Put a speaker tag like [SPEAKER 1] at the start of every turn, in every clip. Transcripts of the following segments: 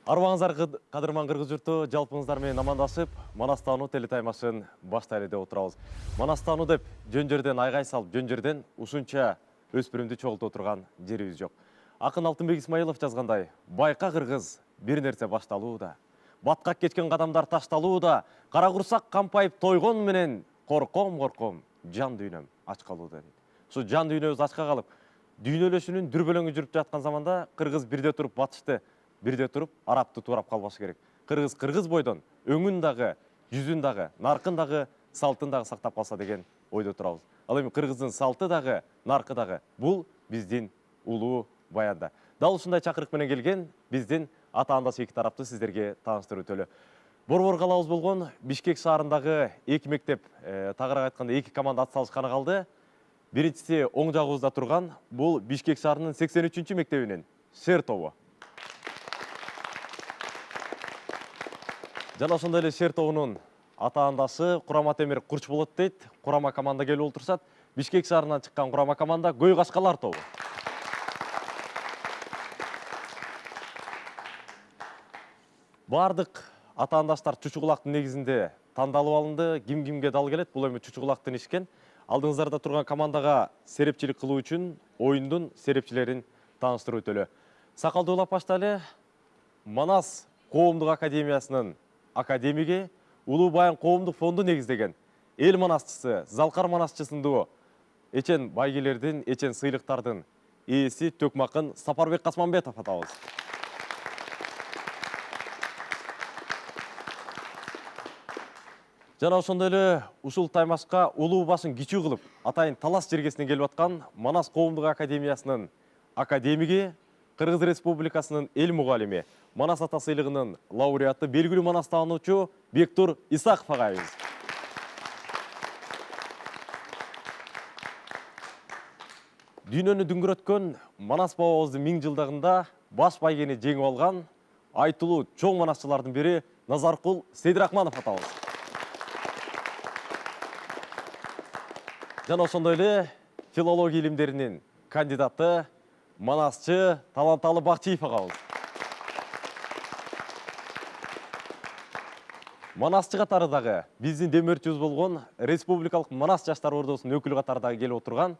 [SPEAKER 1] Арбаңыздар қадырман қырғыз жұрты, жалпыңыздармен амандасып, Манастану телетаймасын баштайлы деп отырабыз. Манастану деп жөн жерден айғай салып, жөн жерден ушунча өспүрүмдү чогултуп отурган жерибиз жок. Акын Алтынбек Исмаилов жазгандай, байка кыргыз бир нерсе башталууда. Баткак кеткен кадамдар ташталууда, кара курсак кампайып тойгон менен корком, жан дүйнөм ач калууда дейт. Ушу жан дүйнөбүз ачка калып, дүйнөлөшүүнүн дүрбөлөңү жүрүп жаткан заманда кыргыз бирде туруп батышты, бирде туруп арапты туурап калбашы керек. Кыргыз бойдон өңүн дагы, жүзүн дагы, наркын дагы, салтын дагы сактап калса деген ойдо турабыз. Ал эми кыргыздын салты дагы, наркы дагы бул биздин улуу баянда. Дал ушундай чакырык менен келген биздин ата-андас эки тарапты сиздерге тааныштырып өтөлү. Борбор калабыз болгон Бишкек шаарындагы эки мектеп, тагыраак айтканда эки команда ат салышканы калды. Биринчиси оң жагыбызда турган, бул Бишкек шаарынын 83-чү мектебинин Шер тобу. Жана ошондой эле Шер тобунун ата-андасы Курама Темир Курчболот дейт. Курама команда келип олтурсат. Бишкек шаарынан чыккан Курама команда Көй Кашкалар тобу. Бардык ата-андаштар чучугулактын негизинде тандалып алынды. Ким-кимге дал келет? Бул эми чучугулактын ишкен. Алдыңыздарда турган командага серепчилик кылуу үчүн оюндун серепчилерин тааныштырып өтөлү. Сакалды улап баштайлы. Манас коомдук академиясынын академиги, Улуу Баян коомдук фонду негиздеген эл манасчысы, Залкар манасчысындуу Эчен байгелердин, Эчен сыйлыктардын ээси Төкмакын Сапарбек Касманбетов атабыз. Жана ошондой эле ушул таймашка улуу башын кичүү кылып, атайын Талас жергесинен келип аткан Манас коомдук академиясынын академиги, Кыргыз Республикасынын эл мугалими, Манас ата сыйлыгынын лауреаты, белгилүү Манас таануучу Бектур Исаков агайыбыз. Дүйнөнү дүңгүрөткөн Манас бабабыздын 1000 жылдыгында баш байгени жеңип алган айтылуу чоң манасчылардын бири Назаркул Сейдирахманов атабыз. Жана ошондой эле филология илимдеринин кандидаты, манасчы Таланталы Бакчиев агабыз. Манасчы катарындагы биздин демөөрчүбүз болгон Республикалык Манас жаштар ордосунун өкүлү катарындагы келип отурган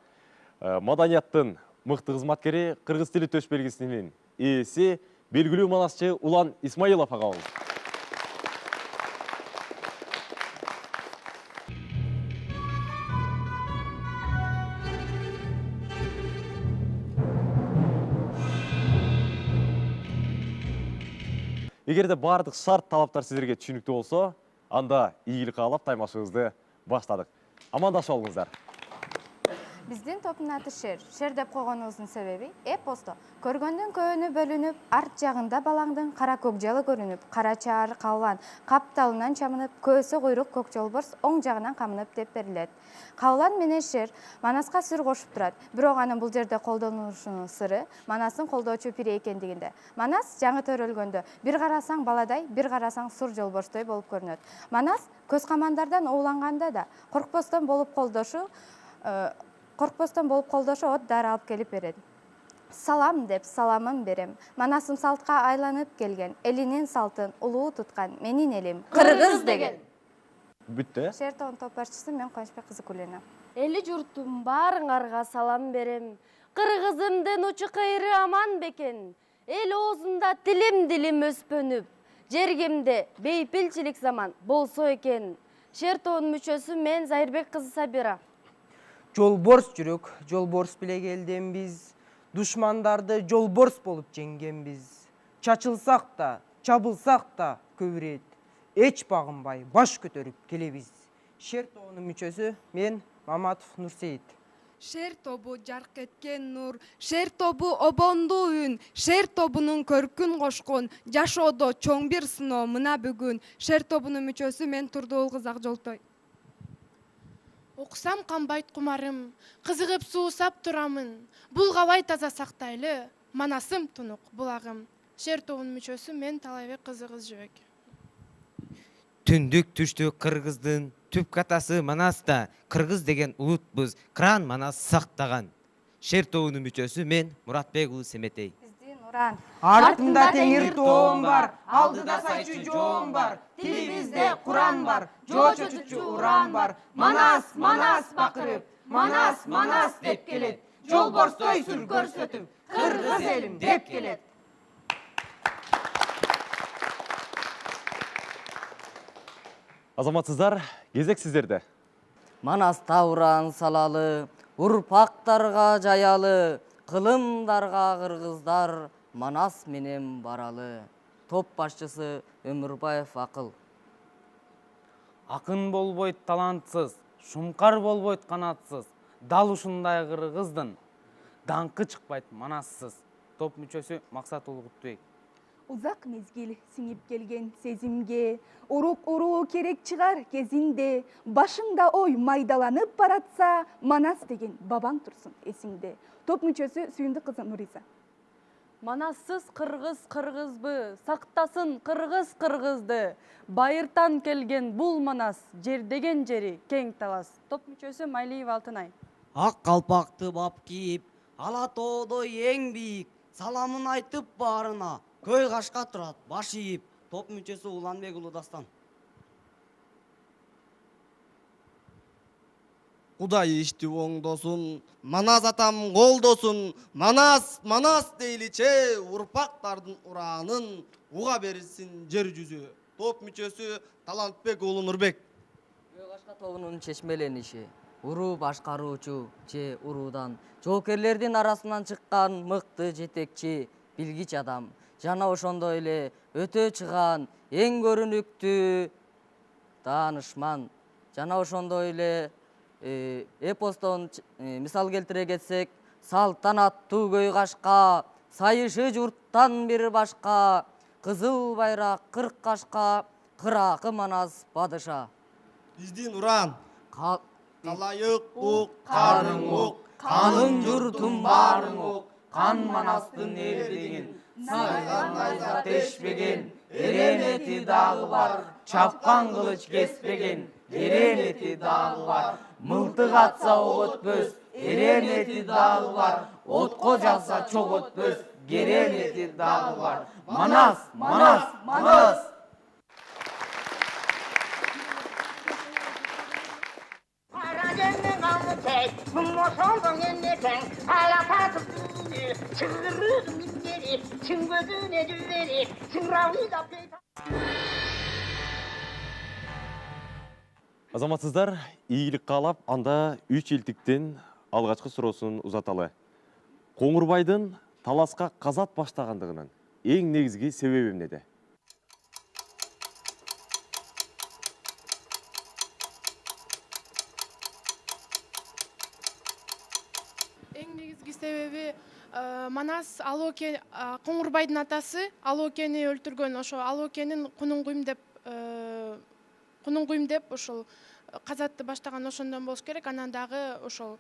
[SPEAKER 1] маданияттын мыкты кызматкери, кыргыз тили төш белгисинин ээси, белгилүү манасчы Улан Исмаилов агабыз. Эгерде бардык шарт талаптар сиздерге түшүнүктүү болсо, анда ийгилик каалап таймашыбызды баштадык. Амандашып алыңыздар.
[SPEAKER 2] Биздин топтун аты Шер. Шер деп койгонубуздун себеби эпосто көргөндүн көөнү бөлүнүп, арт жагында балаңдын кара көкжалы көрүнүп, кара чаар калан капталынан чамынып, көөсү куйрук көк жолборс оң жагынан камынып деп берилет. Калан менен Шер Манаска сыр кошуп турат. Бирок анын бул жерде колдонулушунун сыры Манасын колдоочу пире экендигинде. Манас жаңы төрөлгөндө бир карасаң баладай, бир карасаң сур жолборстой болуп көрүнөт. Манас көз камандардан ууланганда да коркпостон болуп колдошу от дары алып келип берет. Салам деп саламын берем. Манасым салтка айланып келген, элинин салтын улуу туткан менин элим Кыргыз деген.
[SPEAKER 1] Бүттү.
[SPEAKER 2] Шер тобунун топ башчысы мен Кубанычбек кызы Кулена.
[SPEAKER 3] Эли журтум баарыңарга салам берем. Кыргызымдын учу кайры аман бекен. Эл оозунда дилим өспөнүп, жергемде бейпилчилик заман болсо экен. Шер тобунун мүчөсү мен Зайырбек кызы Сабира.
[SPEAKER 4] Жолборс жүрөк, жолборс биле келден биз. Душмандарды жолборс болуп жеңген биз. Чачылсак да, чабылсак да көбүрөт. Эч багынбай баш көтөрүп келебиз. Шер тобунун мүчөсү мен Маматов Нурсейит.
[SPEAKER 5] Шер тобу жарк эткен нур, шер тобу обондуу үн, шер тобунун көркүн кошкон, жашоодо чоң бир сыноо мына бүгүн. Шер тобунун мүчөсү мен Турдуул кыз Акжолтой.
[SPEAKER 6] Окусам камбайт кумарым, кызыгып суусап турамын. Булгабай таза сактайлы, манасым тунук булагым. Шер тобунун мүчөсү мен Талайбек кызы Кыз Жебек.
[SPEAKER 7] Түндүк түштүк кыргыздын түп катасы Манаста, кыргыз деген улутбуз, кран Манас сактаган. Шер тобунун мүчөсү мен Муратбек уулу Семетей.
[SPEAKER 2] Биздин Уран.
[SPEAKER 4] Артында теңир тоом бар, алдыда сайчу жоом бар, тилибизде Куран бар, жоо чочучу уран бар. Манас, манас бакырып, манас, манас деп келет. Жолборстой сүр көрсөтүп, кыргыз элим деп келет.
[SPEAKER 1] Азаматсыздар, кезек сіздерде.
[SPEAKER 8] Манаста уран салалы, урпактарга жаялы, кылымдарга кыргыздар, Манас менен баралы. Топ башчысы Өмүрбаев Акыл.
[SPEAKER 9] Акын болбойт талантсыз, шумкар болбойт канатсыз, дал ушундай кыргыздын даңкы чыкпайт манассыз. Топ мүчөсү Максат Улгутбек.
[SPEAKER 10] Узак мезгил сиңип келген сезимге, урук уруу керек чыгар кезинде, башыңда ой майдаланып баратса, Манас деген бабаң турсун эсиңде. Топ мүчөсү Сүйүндүк кызы Нуриза.
[SPEAKER 3] Манассыз кыргыз кыргызбы, сактасын кыргыз кыргызды. Байыртан келген бул Манас, жер деген жери кең талас. Топ мүчөсү Майлиев Алтынай.
[SPEAKER 8] Ак калпакты бап кийип, ала тоодой эң бийик, саламын айтып баарына, көй кашка турат баш ийип. Топ мүчөсү Уланбек Улуу Дастан.
[SPEAKER 11] Кудай ишти оңдосун, Манас атам колдосун, Манас, Манас дейличе, урпактардын ураанын уга берилсин жер жүзү. Топ мүчөсү Талантбек уулу Нурбек.
[SPEAKER 8] Көй кашка тобунун чечмелениши, уруу башкаруучу же уруудан жоокерлердин арасынан чыккан мыкты жетекчи, билгич адам. Жана ошондой эле өтө чыган, эң көрүнүктүү таанышман. Жана ошондой эле эпостон мисал келтире кетсек, салтанаттуу көй кашка, сайышы журттан бир башка, кызыл байрак кырк кашка, кыракы Манас падыша.
[SPEAKER 11] Биздин уран. Калайык ук,
[SPEAKER 8] Карың ук, калың журтум барың ук, кан Манастын элдигин, сайган айга тешпеген, эремети дагы бар, чапкан кылыч кеспеген, эремети дагы бар, мылтык атса ок өтпөс, эремети дагы бар, отко жалса чок өтпөс, керемети дагы бар. Манас, Манас, Манас!
[SPEAKER 1] Азаматсыздар, ийгилик каалап, анда 3 илтиктен алгачкы суроосун узаталы. Коңурбайдын таласка казат баштагандыгынын эң негизги себеби эмнеде?
[SPEAKER 6] Эң негизги себеби Манас Коңурбайдын атасы Алоокени өлтүргөн, ошо Алоокенин кунуңгуйм деп ошол казатты баштаган ошондон болуш керек. Анан дагы ошол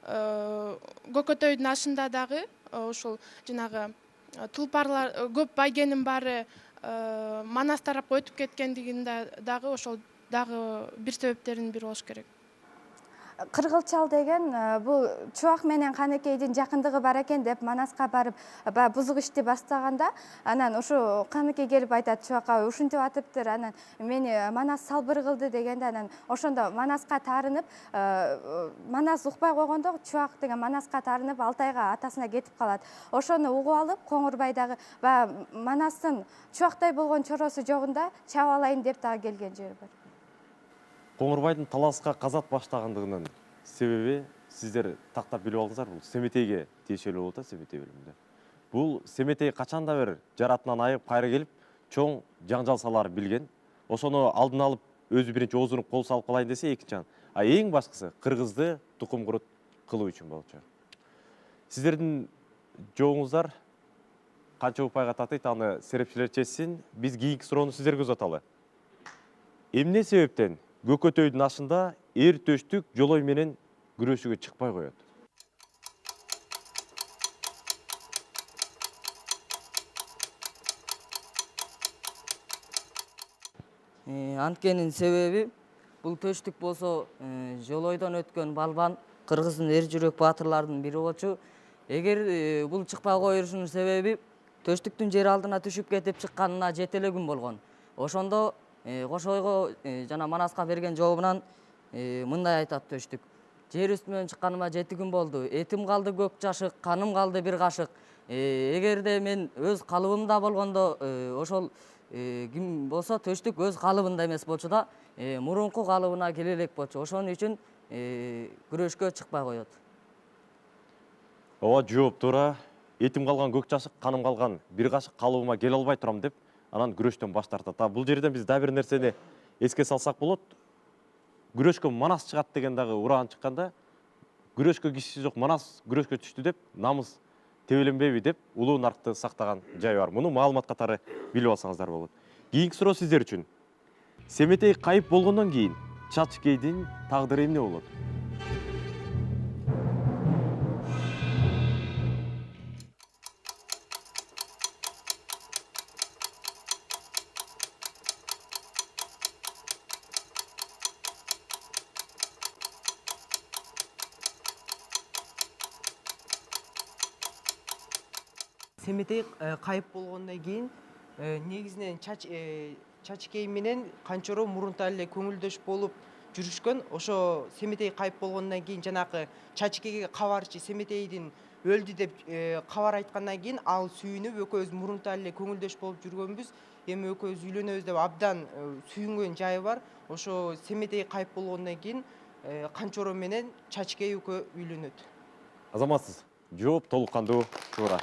[SPEAKER 6] Көкөтөйдүн ашында дагы ошол жанагы тулпарлар көп байгенин баары Манас тарапка өтүп кеткендигинде дагы ошол дагы бир себептердин бири болуш керек.
[SPEAKER 2] Кыргылчал деген бул Чубак менен Канекейдин жакындыгы бар экен деп Манаска барып бузук ишти бастаганда, анан ушу Канекей келип айтат Чубакка, ушинтип атыптыр, анан мени Манас салбыр кылды дегенде, анан ошондо Манаска таарынып, Манас укпай койгондо Чубак деген Манаска таарынып Алтайга атасына кетип калат. Ошону угуп алып, Коңурбайдагы Манастын Чубактай болгон чоросу жогунда чаап алайын деп дагы келген жери бар.
[SPEAKER 1] Коңурбайдын таласка казат баштагандыгынын себеби сиздер тактап билип алдыңыздар, бул Семетейге тиешелүү болот, Семетей бөлүмүндө. Бул Семетей качанда бир жаратынан айып кайра келип, чоң жаңжал салар билген. Ошону алдын алып, өзү биринчи оозунуп кол салып калайын десе, экинчи эң башкысы кыргызды тукум курут кылуу үчүн болчу. Сиздердин жооңуздар канча упайга татыйт, аны серепчилер чечсин. Биз кийинки суроону сиздерге узаталы. Эмне себептен Көкөтөйдүн ашында эр төштүк жолой менен күрөшүүгө чыкпай коет?
[SPEAKER 8] Анткенин себеби бул төштүк болсо жолойдон өткөн балбан, кыргыздын эр жүрөк баатырлардын бири болчу. Эгер бул чыкпай коюшунун себеби
[SPEAKER 12] төштүктүн жер алдына түшүп кетип чыкканына 7 эле күн болгон. Ошондо Кошойго жана Манаска берген жообунан мындай айтат төштүк. Жер үстүнөн чыкканыма 7 күн болду. Этим калды көк жашык, каным калды бир кашык. Эгерде мен өз калыбымда болгондо ошол ким болсо төштүк өз калыбында эмес болчу да, мурунку калыбына келе элек болчу. Ошон үчүн күрөшкө чыкпай коет.
[SPEAKER 1] Ооба, жооп туура. Этим калган көк жашык, каным калган бир кашык калыбыма келе албай турам деп, анан күрөштөн баш тартат. Бул жерден биз да бир нерсени эске салсак болот. Күрөшкө Манас чыгат деген дагы ураан чыкканда, күрөшкө кишиси жок Манас күрөшкө түштү деп, намыс тебеленбейби деп, улуу наркты сактаган жай бар. Муну маалымат катары билип алсаңыздар болот. Кийинки суроо сиздер үчүн. Семетей кайып болгондон кийин Чачкейдин тагдыры эмне болот?
[SPEAKER 4] Семетей кайып болгондон кийин негизинен Чачкей менен Канчоро мурунта эле көңүлдөш болуп жүрүшкөн. Ошо Семетей кайып болгондон кийин жанагы Чачкейге кабарчы Семетейдин өлдү деп кабар айткандан кийин ал сүйүнүп экөөбүз мурунта эле көңүлдөш болуп жүргөнбүз. Эми экөөбүз үйлөнөбүз деп абдан сүйүнгөн жайы бар. Ошо Семетей кайып болгондон кийин Канчоро менен Чачкей экөө үйлөнөт.
[SPEAKER 1] Азаматсыз. Жооп толук кандуу, туура.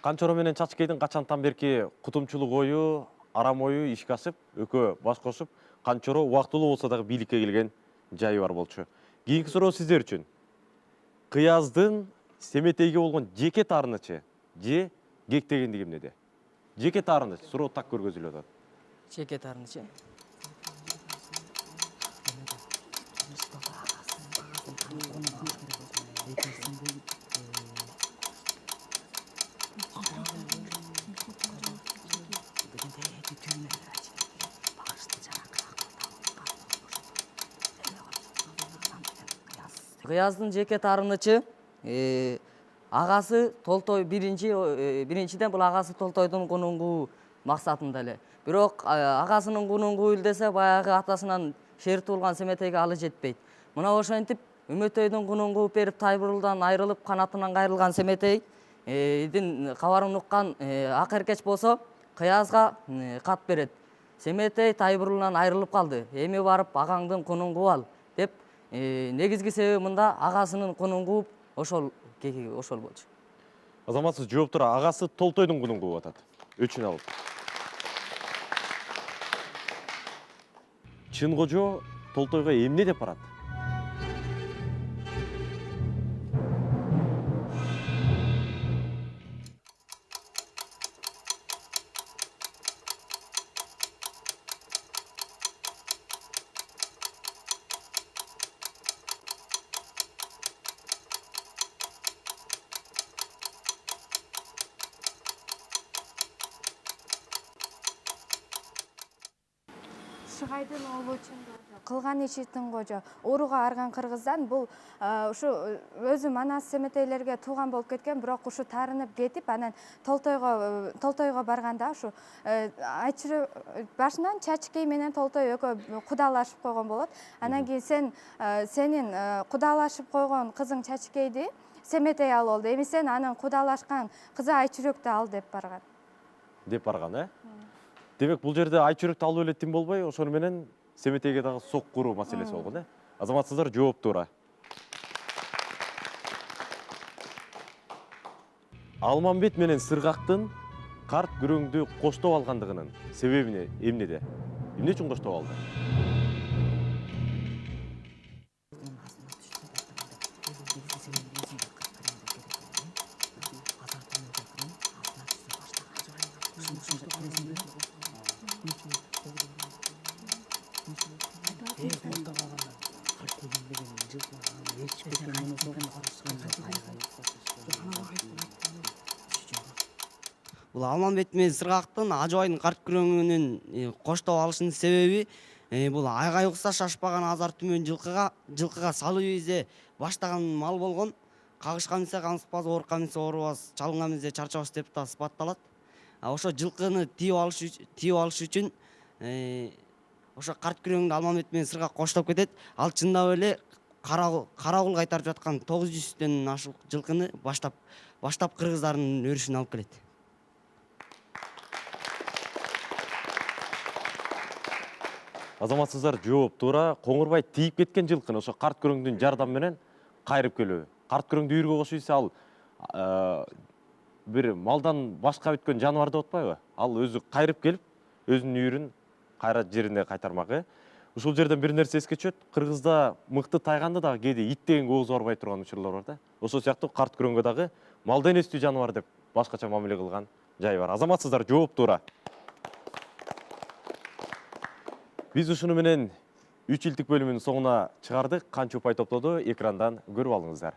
[SPEAKER 1] Канчоро менен Чачкейдин качантан берки кутумчулук ою, арам ою ишке ашып, экөө баш кошуп, Канчоро убактылуу болсо дагы бийликке келген жайы бар болчу. Кийинки суроо сиздер үчүн. Кыяздын Семетейге болгон жеке таарынычы же кектегендиги эмнеде? Жеке таарыныч, суроо так көргөзүлүп атат.
[SPEAKER 12] Жеке таарынычы. Кыяздын жеке таарынычы агасы Толтой биринчиден бул агасы Толтойдун кунунгуу максатында эле. Бирок агасынын кунунгуу илдесе баягы атасынан шер туулган Семетейге алы жетпейт. Мына ошентип Үмөтөйдүн кунунгуу берип Тайбурулдан айрылып канатынан кайрылган Семетейдин кабарын уккан ак эркеч болсо Кыязга кат берет. Семетей Тайбурулдан айрылып калды. Эми барып агаңдын кунунгуу ал деп негизги себеби мында агасынын кунунгуу ошол болчу.
[SPEAKER 1] Азаматсыз жооп тура, агасы Толтойдун кунунгуу атат. Өчүн алып. Чын кожо Толтойго эмне деп барат?
[SPEAKER 2] Шыгайдын оолу кылган ишитин кожо, ууруга арган кыргыздан бул ушу өзү Манас Семетейлерге тууган болуп кеткен, бирок ушу таарынып кетип, анан Толтойго барганда ушу айчыры башынан Чачкей менен Толтой экөө кудалашып койгон болот. Анан кийин сенин кудалашып койгон кызың Чачкейди Семетей ал болду. Эми сен анын кудалашкан кызы Айчүрөктү ал деп барган.
[SPEAKER 1] Деп барган, Демек, бул жерде Айчүрөктү алып элеттим болбой, ошону менен Семетейге дагы сок куруу маселеси болгон, Азаматсыздар, жооп туура. Алмамбет менен Сыргактын карт күрөңдү коштоп алгандыгынын себеби эмнеде? Эмне үчүн коштоп алды?
[SPEAKER 11] Бул Алмамбет менен Сыргактын Ажыбайдын карт күрөңүнүн коштоп алышынын себеби бул айгай укса шашпаган азар түмөн жылкыга салуу изе баштаган мал болгон. кагышкан эмсе камсызбас, ооруккан эмсе оорубас, чалынган эмсе чарчабас деп да сыпатталат. Ошо жылкыны тийип алыш үчүн ошо карт күрөңдү Алмамет менен сырга коштоп кетет. Ал чындап эле карагул кайтарып жаткан 900тен ашык жылкыны баштап кыргыздардын өрүшүнө алып келет.
[SPEAKER 1] Азаматсыздар жооп туура. Коңурбай тийип кеткен жылкыны ошо карт күрөңдүн жардамы менен кайрып келүү. Карт күрөңдү үйүргө кошуп ийсе ал бир малдан башка бүткөн жаныбар деп атпайбы? Ал өзү кайрып келип, өзүнүн үйүрүн кайра жерине кайтармак. Ушул жерден бир нерсе эске түшөт. Кыргызда мыкты тайганда дагы кээде ит деген кооз барбай турган учурлар бар да. Ошол сыяктуу карт күрөңгө дагы малда энестүү жаныбар деп башкача мамиле кылган жай бар. Азаматсыздар жооп туура. Биз ушуну менен 3 илдик бөлүмүнүн соңуна чыгардык. Канча упай топтоду экрандан көрүп алыңыздар.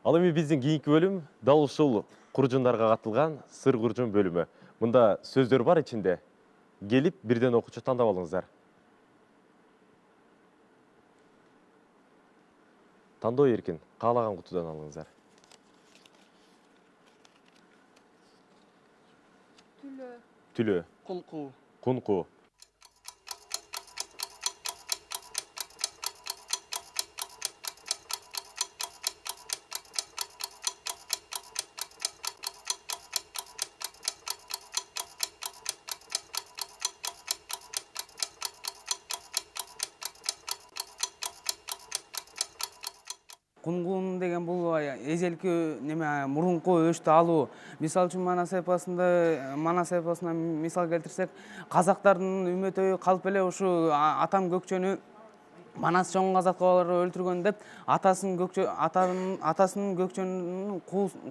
[SPEAKER 1] Ал эми биздин кийинки бөлүм дал ушул куржундарга катылган сыр куржун бөлүмү. Мында сөздөр бар ичинде. Келип бирден окуучу тандап алыңыздар. Тандоо эркин, каалаган кутудан алыңыздар. Түлө. Кунку.
[SPEAKER 9] Кунгун деген бул эзелки неме мурунку өштү алуу. Мисалы үчүн Манас эпосуна мисал келтирсек, казактардын үмөтөйү калп эле ушу атам көкчөнү Манас чоң казакалар өлтүргөн деп атасынын көкчөнүн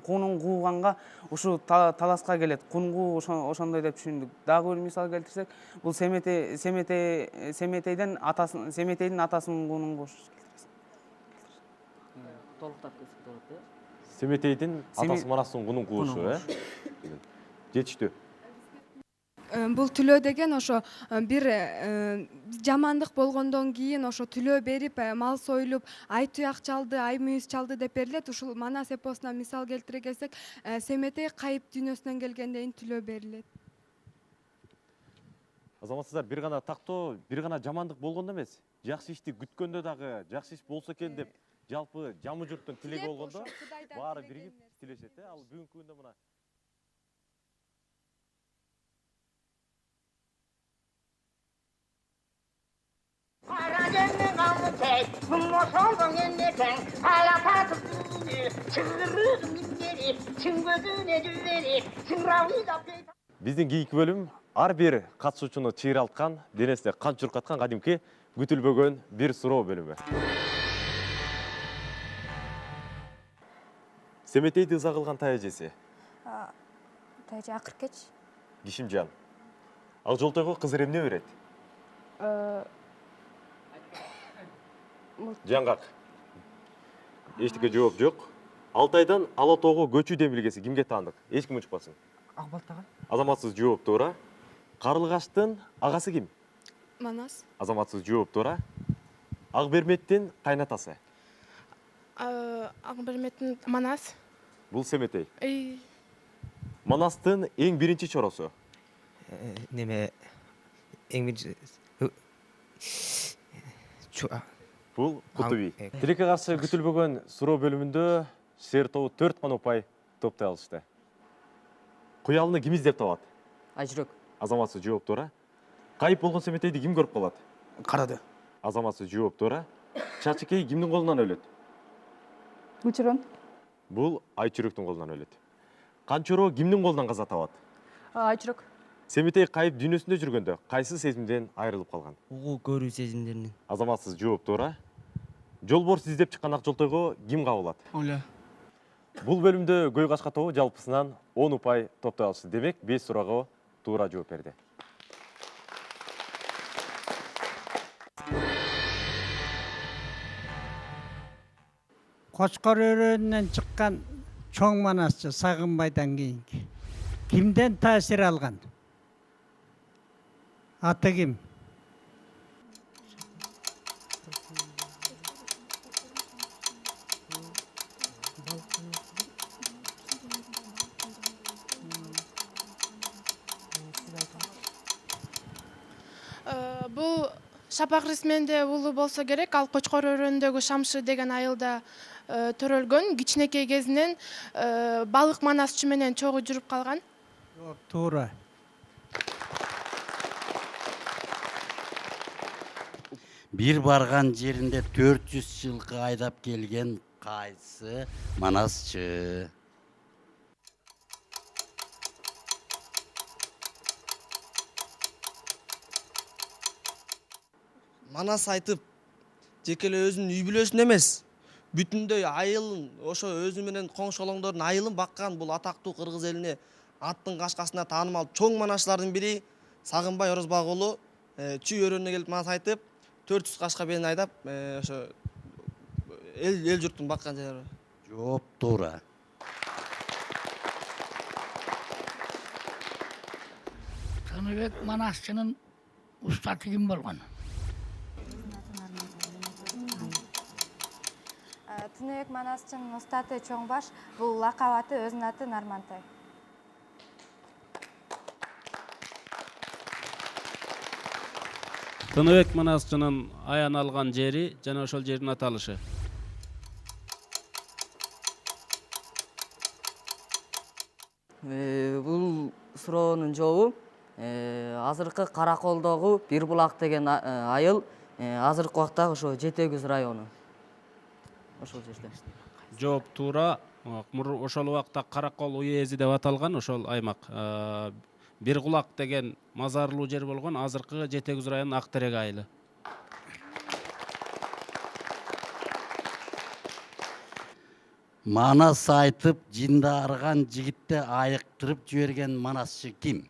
[SPEAKER 9] куунун кууганга ушу таласка келет. Кунгу ошондой деп түшүндүк. Дагы бир мисал келтирсек, бул Семетейдин атасынын куунун куушу.
[SPEAKER 12] Толуктап кетсек болот,
[SPEAKER 1] Семетейдин атасы Манастын кунун куушу, жетиштүү.
[SPEAKER 5] Бул түлөө деген ошо бир жамандык болгондон кийин ошо түлөө берип, мал союлуп, ай туяк чалды, ай мүйүз чалды деп берилет. Ушул Манас эпосуна мисал келтире келсек, Семетей кайып дүйнөсүнөн келгенден кийин түлөө берилет.
[SPEAKER 1] Азаматсыздар, бир гана тактоо, бир гана жамандык болгондо эмес, жакшы ишти күткөндө дагы жакшы иш болсо экен деп жалпы жамы журттун тилеги болгондо баары биригип тилешет. Ал бүгүнкү күндө мына биздин кийинки бөлүм ар бир катышуучуну чыйралткан, денесине кан чуркаткан кадимки күтүлбөгөн бир суроо бөлүмү. Семетейди ыза кылган тай эжеси.
[SPEAKER 2] Тайжа Акыркеч.
[SPEAKER 1] Кишимжан. Ал жолтойго кызыр эмне берет? Жаңгак. Эчтеке жооп жок. Алтайдан Ала тоого көчүү демилгеси кимге таандык? Эч ким учпасын.
[SPEAKER 4] Акбалтага.
[SPEAKER 1] Азаматсыз жооп туура. Карлыгаштын агасы ким?
[SPEAKER 5] Манас.
[SPEAKER 1] Азаматсыз жооп туура. Акберметтин кайнатасы?
[SPEAKER 6] Акберметтин Манас.
[SPEAKER 1] Бул Семетей. Манастын эң биринчи чоросу?
[SPEAKER 7] Неме эң биринчи
[SPEAKER 1] Бул Кутуби. Тилекке каршы күтүлбөгөн суроо бөлүмүндө Шер тобу 4 гана упай топтой алышты. Куялыны ким издеп табат?
[SPEAKER 12] Айжүрөк.
[SPEAKER 1] Азаматсыз жооп туура. Кайып болгон Семетейди ким көрүп калат?
[SPEAKER 4] Карады.
[SPEAKER 1] Азаматсыз жооп туура. Чачыкей кимдин колунан өлөт?
[SPEAKER 10] Учурун.
[SPEAKER 1] Бул Айчүрөктүн колунан өлөт. Канчоро кимдин колунан каза табат?
[SPEAKER 10] Айчүрөк.
[SPEAKER 1] Семетей кайып дүйнөсүндө жүргөндө кайсы сезимден айрылып калган?
[SPEAKER 11] Угуу көрүү сезимдеринен.
[SPEAKER 1] Азаматсыз жооп туура. Жолборс издеп чыккан ак жолтойго ким кабылат?
[SPEAKER 11] Оля.
[SPEAKER 1] Бул бөлүмдө Көй Кашка тобу жалпысынан 10 упай топтой алышты. Демек 5 суроого туура жооп берди.
[SPEAKER 13] Кочкор өрөөнүнөн чыккан чоң манасчы Сагынбайдан кийинки. Кимден таасир алган? Аты ким?
[SPEAKER 6] Бул Шапак Рисменде уулу болсо керек. Ал Кочкор өрөөнүндөгү Шамшы деген айылда төрөлгөн. Кичинекей кезинен балык манасчы менен чогуу жүрүп калган.
[SPEAKER 13] Жооп, туура.
[SPEAKER 14] Бир барган жеринде 400 жылкы айдап келген кайсы манасчы?
[SPEAKER 11] Манас айтып, жекеле өзүнүн үй бүлөсүн эмес, бүтүндөй айылын, ошо өзү менен коңшолоңдордун айылын баккан бул атактуу кыргыз элине аттын кашкасына таанымал чоң манашчылардын бири Сагынбай Орозбак уулу Чүй өрөөнүнө келип манас айтып, 400 кашка бен айдап, ошо эл журттун баккан жери.
[SPEAKER 14] Жооп, туура.
[SPEAKER 15] Тыныбек манасчынын устаты ким болгон?
[SPEAKER 2] Тыныбек манасчынын устаты Чоңбаш, бул лакап аты, өзүнүн аты Нармантай.
[SPEAKER 16] Тыныбек манасчынын аян алган жери жана ошол жердин аталышы.
[SPEAKER 12] Бул суроонун жообу азыркы Караколдогу Бир Булак деген айыл, азыркы убакта ошо Жетегүз району. Ошол жерде.
[SPEAKER 16] Жооп, туура. Ошол убакта Каракол уезди деп аталган ошол аймак. Бир Булак деген мазарлуу жер болгон, азыркы Жетегүз районунун Актерек айылы.
[SPEAKER 14] Манас айтып, жиндарган жигитти айыктырып жиберген манасчы ким?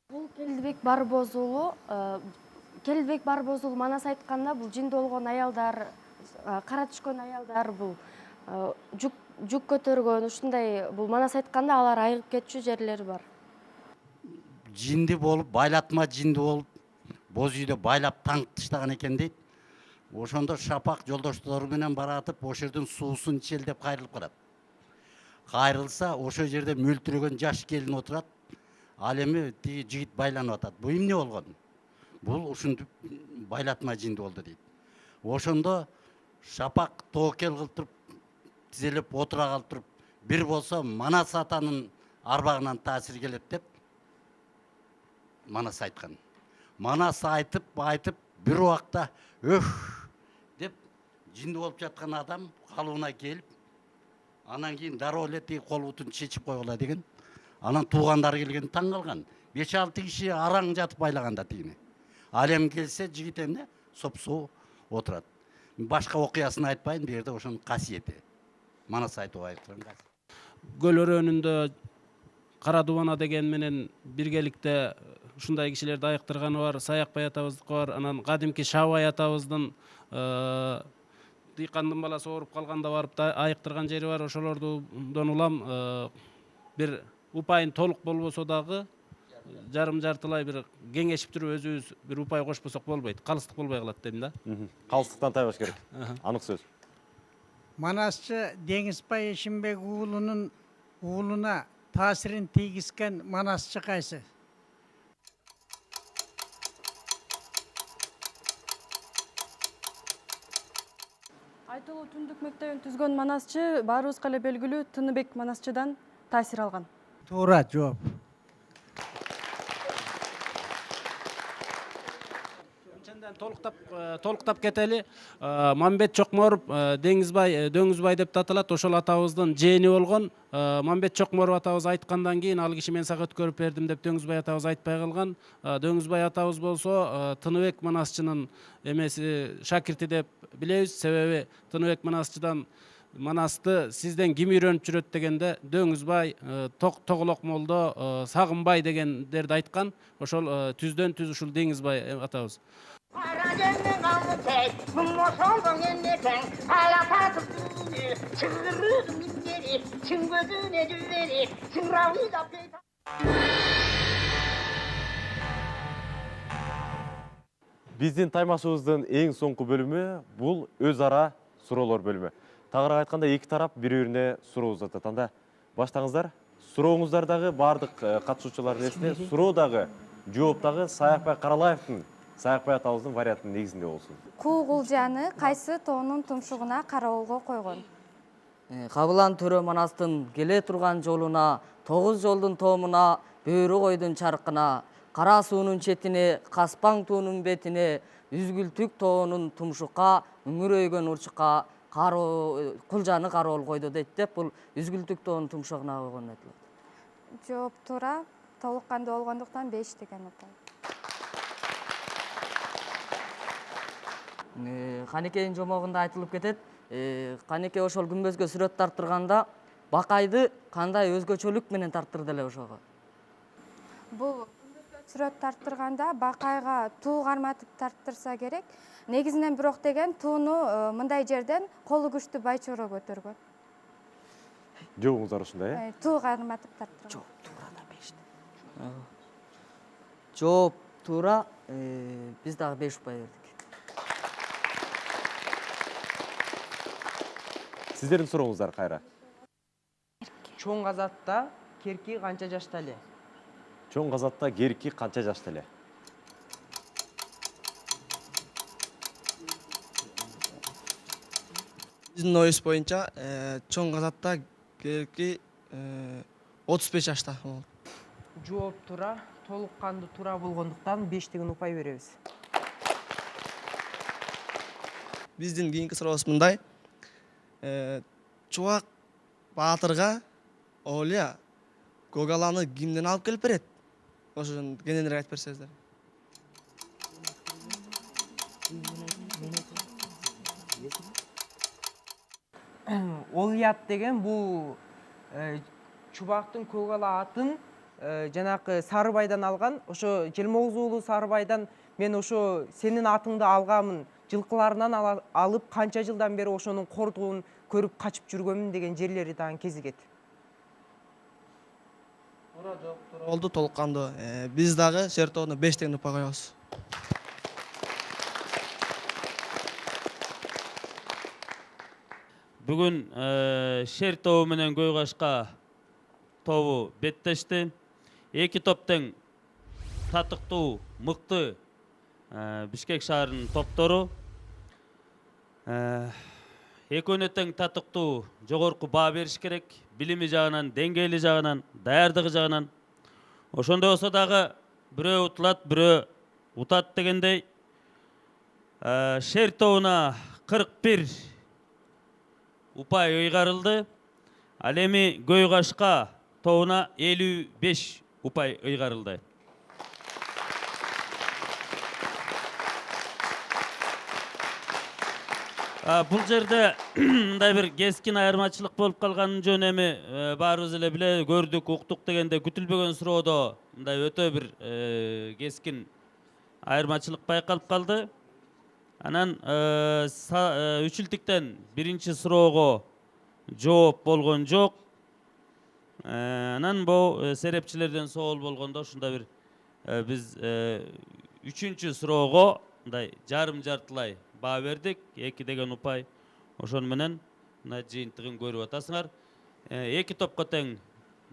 [SPEAKER 3] Бул Келдибек Барбоз уулу. Келдибек Барбоз уулу манас айтканда бул жинди болгон аялдар, кара түшкөн аялдар, бул жүк көтөргөн, ушундай бул манас айтканда алар айыгып кетчү жерлери бар.
[SPEAKER 14] Жинди болуп, байлатма жинди болуп, боз үйдө байлап таңып таштаган экен дейт. Ошондо Шапак жолдоштору менен баратып, ошол жердин суусун ичели деп кайрылып калат. Кайрылса, ошол жерде мөлтүрөгөн жаш келин отурат. Ал эми тиги жигит байланып атат. Бул эмне болгон? Бул ушинтип байлатма жинди болду дейт. Ошондо Шапак тоокел кылып туруп, тизелеп отура калып туруп, бир болсо Манас атанын арбагынан таасир келет деп Манас айткан. Манас айтып, бир убакта өх деп жинди болуп жаткан адам калыбына келип, анан кийин дароо эле тиги кол бутун чечип койгула деген. Анан туугандары келген таң калган. 5-6 киши араң жатып байлаганда тигини. Ал эми келсе жигит эмне? Сопсуу отурат. Башка окуясын айтпайын, бу жерде ошонун касиети. Манас айтып айткан касиети.
[SPEAKER 16] Көл өрөөнүндө Кара Дубана деген менен биргеликте ушундай кишилерди айыктырганы бар. Саякбай атабыздыкы бар. Анан кадимки Шабай атабыздын дыйкандын баласы ооруп калганда барып айыктырган жери бар. Ошолордон улам бир упайын толук болбосо дагы жарым жартылай бир кеңешип туруп өзүбүз бир упай кошпосок болбойт. Калыстык болбой калат дейм да.
[SPEAKER 1] Калыстыктан тайбаш керек. Анык сөз.
[SPEAKER 13] Манасчы Деңизбай Эшимбек уулунун уулуна таасирин тийгизген манасчы кайсы?
[SPEAKER 17] Айтолуу түндүк мектебин түзгөн манасчы баарыбызга эле белгилүү Тыныбек манасчыдан таасир алган.
[SPEAKER 13] Туура жооп.
[SPEAKER 16] Толуктап кетели. Мамбет Чокморов Дөңүзбай деп аталат. Ошол атабыздын жээни болгон. Мамбет Чокморов атабыз айткандан кийин ал киши мен сага өткөрүп бердим деп Дөңүзбай атабыз айтпай калган. Дөңүзбай атабыз болсо Тыныбек манасчынын эмеси шакирти деп билебиз. Себеби Тыныбек манасчыдан Манасты сизден ким үйрөнүп жүрөт дегенде Дөңүзбай, Тоголок молдо, Сагынбай дегендерди айткан. Ошол түздөн түз ушул Деңизбай атабыз.
[SPEAKER 1] Биздин таймашыбыздын эң соңку бөлүмү бул өз ара суроолор бөлүмү. Тагыраак айтканда эки тарап бири-бирине суроо узатат. Анда баштаңыздар. Сурооңуздар дагы бардык катышуучулардын эсине, суроо дагы, жооп дагы Саякбай Каралаевдин, Саякбай атабыздын вариантынын негизинде болсун.
[SPEAKER 2] Куугулжаны кайсы тоонун тумшугуна кароолго койгон?
[SPEAKER 12] Кабылан төрө Манастын келе турган жолуна, 9 жолдун тоомуна, бөөрү койдун чаркына, кара суунун четине, каспаң туунун бетине, үзгүлтүк тоонун тумшукка, үңүрөйгөн урчукка, кулжаны кароол койду дейт деп, бул үзгүлтүк тоонун тумшугуна койгон айтылат.
[SPEAKER 2] Жооп туура, толук кандуу болгондуктан 5 деген утай.
[SPEAKER 12] Канекенин жомогунда айтылып кетет. Канеке ошол күмбөзгө сүрөт тарттырганда бакайды кандай өзгөчөлүк менен тарттырды эле ошого?
[SPEAKER 2] Бул сүрөт тарттырганда бакайга туу карматып тарттырса керек. Негизинен бирок деген тууну мындай жерден колу күчтүү байчоро көтөргөн.
[SPEAKER 1] Жообуңуздар ушундай,
[SPEAKER 2] Туу карматып тарттырган.
[SPEAKER 12] Жооп туура да 5. Жооп туура, биз дагы 5 упай бердик.
[SPEAKER 1] Сиздердин сурооңуздар кайра.
[SPEAKER 4] Чоң казатта керки канча жашта эле?
[SPEAKER 1] Чоң казатта керки канча жашта эле?
[SPEAKER 11] Биздин оюбуз боюнча чоң казатта керки 35 жашта болот.
[SPEAKER 4] Жооп туура, толук кандуу туура болгондуктан 5 деген упай беребиз.
[SPEAKER 11] Биздин кийинки сурообуз мындай. Чубак баатырга Олия Гогаланы кимден алып келип берет? Ошон кененирээк айтып берсеңиздер.
[SPEAKER 4] Олият деген бул Чубактын Көгала атын жанакы Сарыбайдан алган. Ошо Желмогуз уулу Сарыбайдан мен ошо сенин атыңды алганмын, жылкыларынан алып канча жылдан бери ошонун кордугун көрүп качып жүргөнмүн деген жерлери дагы кезигет.
[SPEAKER 11] Туура жок, туура болду, толук кандуу. Биз дагы шер тобуна 5 деген упай коебуз.
[SPEAKER 18] Бүгүн шер тобу менен Көйгашка тобу беттешти. Эки топтун татыктуу, мыкты Бишкек шаарынын топтору. Экөөнө тең татыктуу, жогорку баа бериш керек. Билими жагынан, деңгээли жагынан, даярдыгы жагынан. Ошондой болсо дагы бирөө утулат, бирөө утат дегендей. Шер тобуна 41 упай ыйгарылды. Ал эми Көйгашка тобуна 55 упай ыйгарылды. Бул жерде мындай бир кескин айырмачылык болуп калганын жөн эми баарыбыз эле биле көрдүк, уктук дегенде күтүлбөгөн суроодо мындай өтө бир кескин айырмачылык байкалып калды. Анан үчүлтүктен биринчи суроого жооп болгон жок. Анан бул серепчилерден соол болгондо ушундай бир биз үчүнчү суроого мындай жарым жартылай баа бердик, 2 деген упай. Ошон менен мына жыйынтыгын көрүп атасыңар. Эки топко тең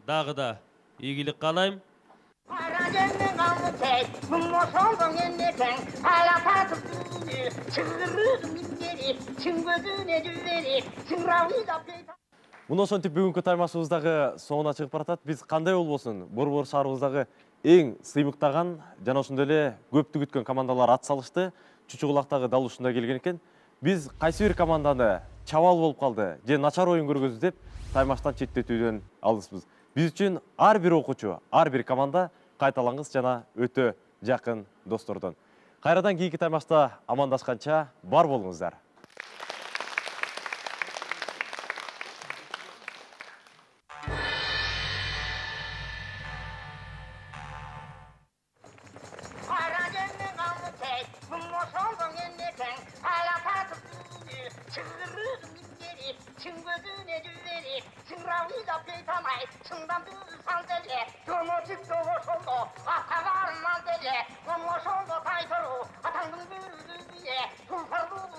[SPEAKER 18] дагы да ийгилик каалайм.
[SPEAKER 1] Муну ошентип бүгүнкү таймашыбыздагы соңуна чыгып баратат. Биз кандай болбосун Борбор шаарыбыздагы эң сыймыктаган жана ошондой эле көптү күткөн командалар ат салышты. Чучугулактагы дал ушундай келген экен. Биз кайсы бир команданы чабал болуп калды же начар оюн көргөздү деп таймаштан четтетүүдөн алыспыз. Биз үчүн ар бир окуучу, ар бир команда кайталангыс жана өтө жакын достордон. Кайрадан кийинки таймашта амандашканча бар болуңуздар.
[SPEAKER 19] Ayda beytamay, şundan bir sandalye, gömöcük doğuşuldu, atavarman deli, konuşuldu tayturu, atandın bir diye, tulparlı